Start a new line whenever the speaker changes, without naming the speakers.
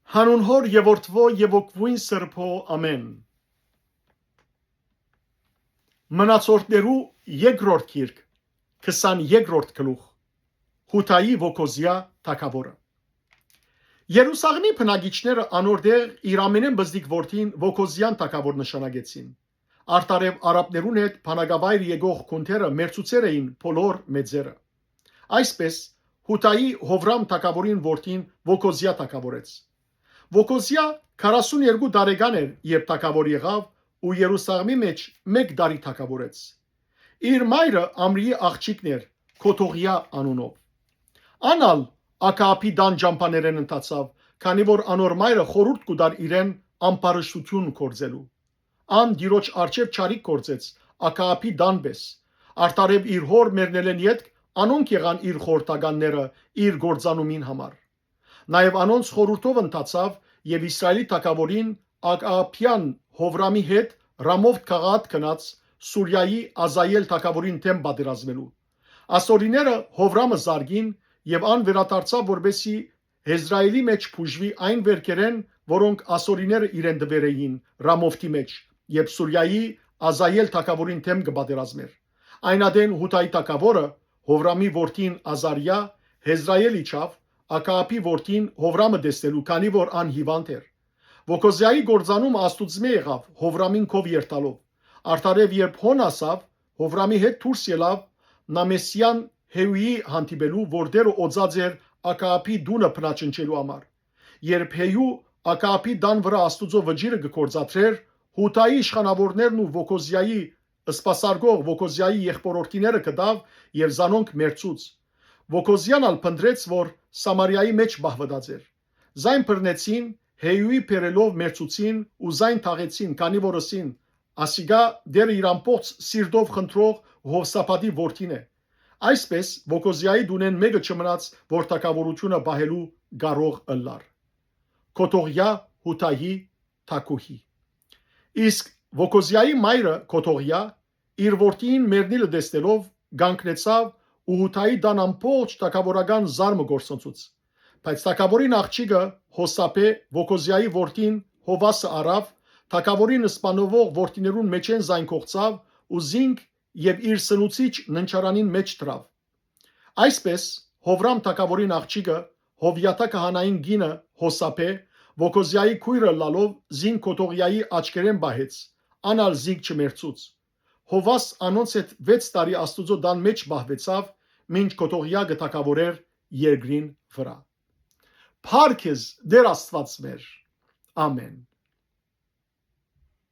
Հանուն Հոր եւ Որդվո եւ Օգվույն Սրբո ամեն։ Մնացորդներու երկրորդ գիրք 22-րդ գլուխ Հութայի Վոկոզիա թագավորը։ Երուսաղեմի բնակիչները անորդեղ իր ամենեն բզդիկ որդին Վոկոզիան թագավոր նշանակեցին։ Արտարև արաբներուն հետ բանակավայր եկող քունթերը մերցուցեր էին բոլոր մեծերը։ Այսպես Հութայի Հովրամ թագավորին որդին Վոկոզիա թագավորեց։ Վոկոզիա 42 տարեկան էր, երբ թագավոր եղավ ու Երուսաղեմի մեջ 1 տարի թագավորեց։ Իր մայրը Ամրիի աղջիկն էր, Քոթողիա անունով։ Անալ Ակապի դան ջամփաներեն ընթացավ, քանի որ անոր մայրը խորհուրդ կուտար իրեն ամբարշտություն կործելու։ Ան դիրոջ արչև չարիք կործեց Ակապի դան պես։ Արտարև իր հոր մերնելեն յետք անոնք եղան իր խորտականները իր գործանումին համար։ Նաև անոնց խորհուրդով ընթացավ եւ Իսրայելի թագավորին Ակապյան Հովրամի հետ Ռամովթ քաղաք գնաց Սուրիայի Ազայել թագավորին դեմ պատերազմելու։ Ասորիները Հովրամը զարգին եւ ան վերադարձավ, որբեսի Հեզրայելի մեջ փուժվի այն վերքերեն, որոնք ասորիները իրեն դվեր էին Ռամովթի մեջ, եւ Սուրիայի Ազայել թագավորին դեմ կպատերազմեր։ Այն ադեն Հութայի թագավորը Հովրամի որդին Ազարիա Հեզրայել իջավ Ակապի որդին Հովրամը տեսնելու, քանի որ ան հիվանդ էր։ Վոկոզիայի գործանումը աստուծմե եղավ Հովրամին քով երթալով։ Արդարև երբ հոն ասավ, Հովրամի հետ դուրս ելավ Նամեսյան Հեյուի հանդիպելու, որտեղ օծած էր Ակապի դունը փնաճնչելու համար։ Երբ Հեյու Ակապի դան վրա աստուծո վճիրը գործադրեր, Հութայի իշխանավորներն ու Վոկոզիայի սպասարկող Վոկոզիայի եղբորորդիները կդավ եւ զանոնք մերցուց։ Վոկոզիան ալ փնտրեց, որ Սամարիայի մեջ բահվտած էր։ Զայն բռնեցին, Հեյուի փերելով մերցուցին ու զայն թաղեցին, քանի որ ասին ասիգա դեր իր ամբողջ սիրտով խնդրող Հովսափատի որդին է։ Այսպես Վոկոզիայի դունեն մեկը չմնաց, որ թագավորությունը բահելու կարող ըլլար։ Քոթողիա Հութայի թագուհի։ Իսկ Վոկոզիայի մայրը Քոթողիա իր որդին մերնիլը տեսնելով գանկնեցավ ու Հութայի դան ամբողջ թագավորական զարմը գործընծուց։ Բայց թագավորին աղջիկը Հոսապե Վոկոզիայի որդին Հովասը արավ, թագավորին սպանովող որդիներուն մեջեն զայն կողցավ ու զինք եւ իր սնուցիչ ննչարանին մեջ դրավ։ Այսպես Հովրամ թագավորին աղջիկը Հովյաթա քահանային գինը Հոսապե Վոկոզիայի քույրը լալով զին Քոթողիայի աչքերեն բահեց, անալ զինք չմերցուց։ Հովաս անոնց հետ 6 տարի աստուծո դան մեջ բահվեցավ, մինչ Քոթողիա գթակավորեր երկրին վրա։ Փառքեզ Դեր Աստված մեր։ Ամեն։